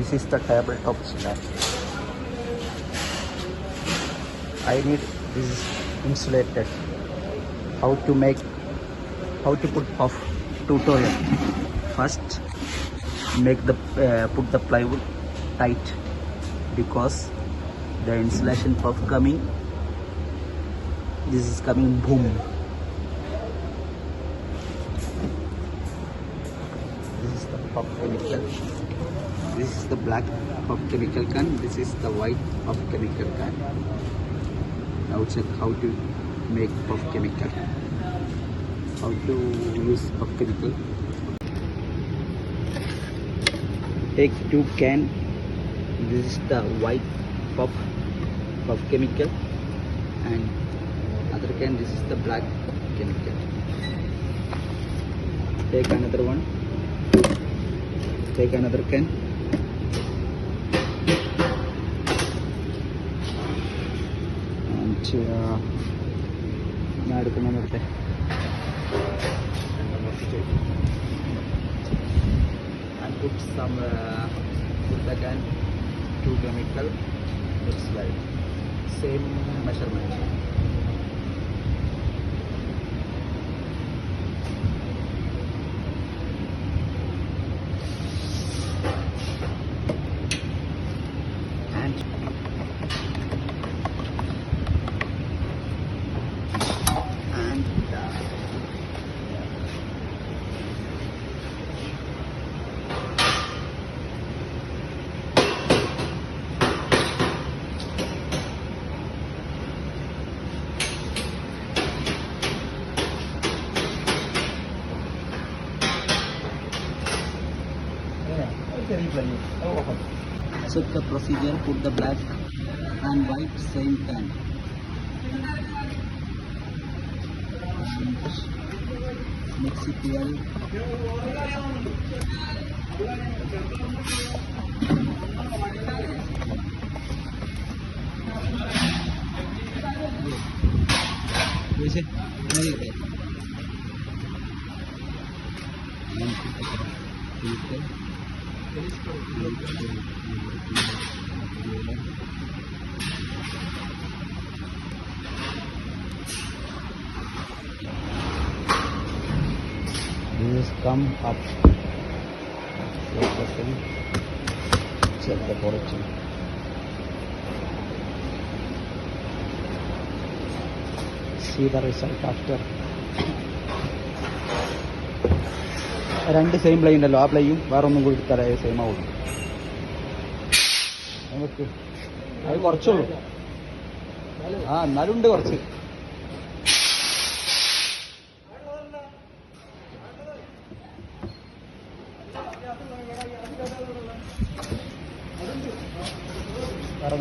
This is the tabletop slab. I need this is insulated. How to put puff tutorial. First, make the put the plywood tight because the insulation puff coming. This is coming boom. This is the puff chemical. This is the black puff chemical can. This is the white puff chemical can. Now check how to make puff chemical. How to use puff chemical. Take 2 can. This is the white puff chemical, and other can, this is the black chemical. Take another one. Take another can. And and put some put again 2 chemical. Looks like same measurement. Check the procedure, put the black and white same can. And mix it well. This come up. Check the production. See the result after. രണ്ട് same ply ഉണ്ടല്ലോ, ആ പ്ലൈയും വേറെ ഒന്നും കൂടി തരാ same ആവുള്ളൂ. നമുക്ക് അത് കുറച്ചുള്ളൂ. എന്നാലും ഉണ്ട് കുറച്ച്. വേറെ